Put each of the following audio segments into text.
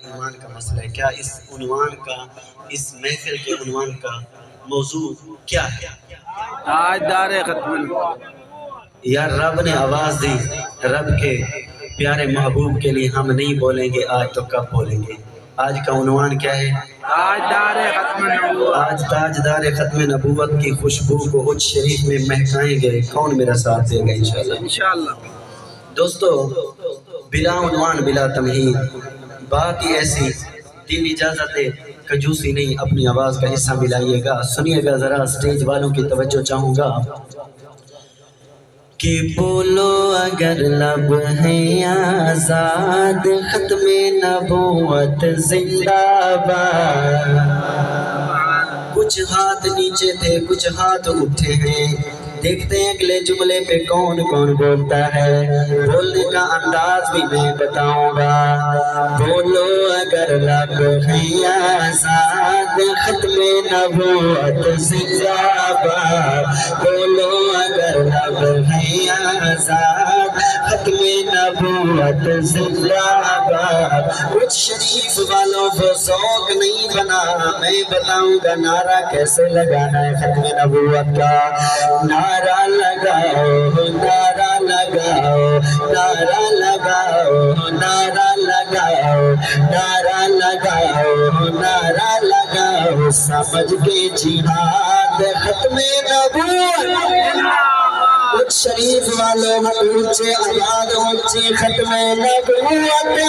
ایمان کا مسئلہ ہے. کیا اس عنوان کا، اس محفل کے عنوان کا موضوع کیا ہے؟ تاجدار ختم. یار رب نے آواز دی، رب کے پیارے محبوب کے لیے ہم نہیں بولیں گے آج تو کب بولیں گے. آج کا عنوان کیا ہے؟ تاجدار ختم نبوت. آج تاجدار ختم نبوت کی خوشبو کو حج شریف میں مہکائیں گے. کون میرا ساتھ دے گا انشاءاللہ؟ انشاءاللہ. دوستو، بلا عنوان بلا تمہید، بات ہی ایسی، دل اجازت ہے کنجوسی نہیں، اپنی آواز کا حصہ ملائیے گا. سنیے گا ذرا، اسٹیج والوں کی توجہ چاہوں گا کہ بولو اگر لب ہے آزاد، ختم نبوت زندہ باد. کچھ ہاتھ نیچے تھے، کچھ ہاتھ اٹھے ہیں. دیکھتے ہیں اگلے جملے پہ کون کون بولتا ہے. بولنے کا انداز بھی میں بتاؤں گا. بولو اگر لب ہے آزاد، ختم نبوت زندہ باد. بولو اگر لب ہے آزاد، ختم نبوت زندہ باد. کچھ شریف والوں کو ذوق نہیں بنا، میں بتاؤں گا نعرہ کیسے لگانا ہے ختم نبوت کا. نعرہ لگاؤ، نعرہ لگاؤ، نعرہ لگاؤ، نعرہ لگاؤ، نعرہ لگاؤ، نعرہ لگاؤ. سمجھ کے جہاد ختم نبوت. کچھ شریف والوں اونچے آواز اونچی ختم نبوت.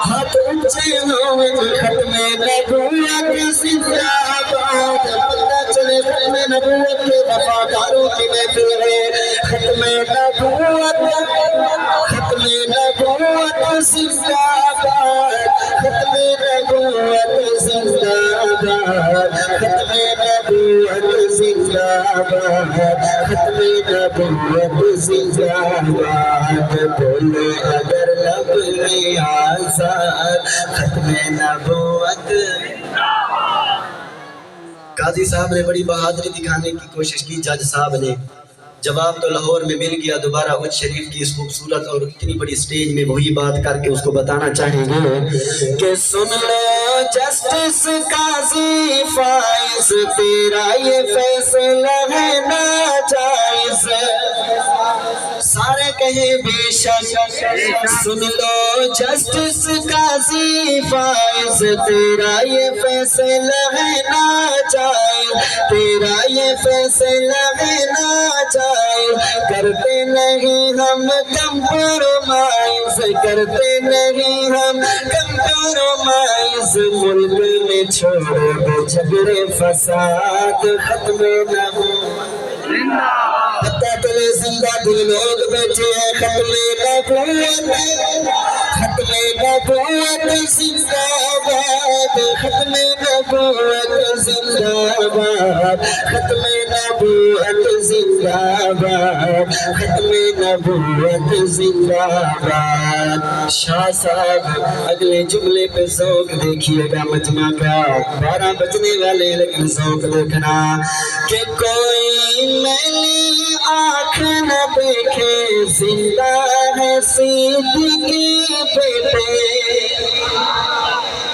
ہاتھ اونچے ہوں ختم نبوت زندہ باد. پتہ چلے ختم نبوت کے وفاداروں کی محفل ہے. ختم نبوت، ختم نبوت زندہ باد. ختم نبوت زندہ باد. ختم نبوت زندہ باد. ختم نبوت زندہ باد. بولے اگر لب میں آزاد، ختم نبوت. قاضی صاحب نے بڑی بہادری دکھانے کی کوشش کی. جج صاحب نے جواب تو لاہور میں مل گیا. دوبارہ حج شریف کی اس خوبصورت اور اتنی بڑی سٹیج میں وہی بات کر کے اس کو بتانا چاہیں گے کہ سن لو جسٹس قاضی فائز، تیرا یہ فیصلہ ہے ناجائز. سارے کہیں بے شک. سن لو جسٹس قاضی فائز، تیرا یہ فیصلہ ہے ناجائز. تیرا یہ فیصلہ ہے ناجائز. کرتے نہیں ہم کمپرومائز، کرتے نہیں ہم کمپرومائز. ملک میں چھوڑ دو جھگڑے فساد، ختم نبوت. پتہ چلے زندہ دل لوگ بیٹھے ہیں. ختم نبوت، ختم نبوت زندہ باد. ختم نبوت زندہ باد. ختم نبوت زندہ باد. ختم نبوت زندہ باد. شاہ صاحب اگلے جملے پہ ذوق دیکھیے گا مجمع کا. 12 بجنے والے لیکن ذوق دیکھنا کہ کوئی میلی آنکھ نہ دیکھے زندہ ہے صدیقی بیٹے.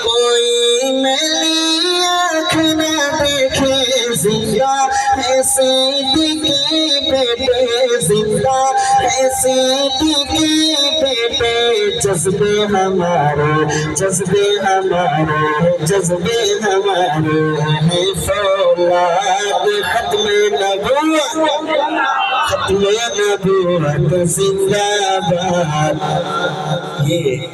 کوئی میلی آنکھ نہ دیکھے زندہ ہے صدیقی بیٹے. زندہ ہے صدیقی بیٹے. جذبے ہمارے، جذبے ہمارے، جذبے ہمارے ہیں فولاد. ختم نبوت، ختم نبوت زندہ باد. یہ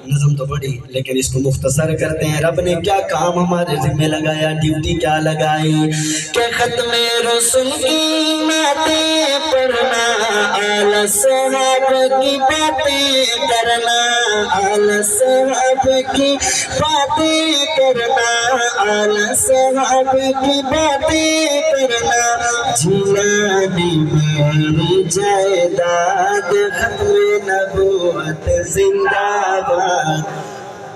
نظم تو بڑی لیکن اس کو مختصر کرتے ہیں. رب نے کیا کام ہمارے ذمہ لگایا، ڈیوٹی کیا لگائی کہ ختم رسل کی باتیں پڑھنا، آل صحاب کی باتیں کرنا، آل صحاب کی باتیں کرنا، آل صحاب کی باتیں کرنا. جیلانی میری جائیداد، ختم نبوت زندہ باد.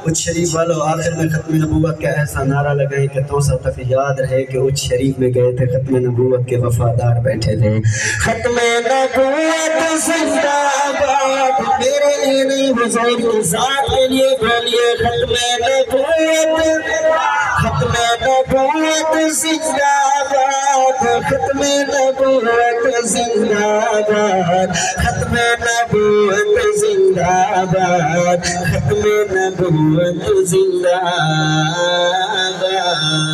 اچ شریف والوں آخر میں ختم نبوت کا ایسا نعرہ لگائیں کہ تو سب تک یاد رہے کہ اچ شریف میں گئے تھے ختم نبوت کے وفادار بیٹھے تھے ختم نبوت زندہ باد میرے لیے نہیں حضور کی ذات کے لیے بولیے ختم نبوت زندہ باد ختم نبوت زندہ باد ختم نبوت زندہ باد ختم نبوت زندہ باد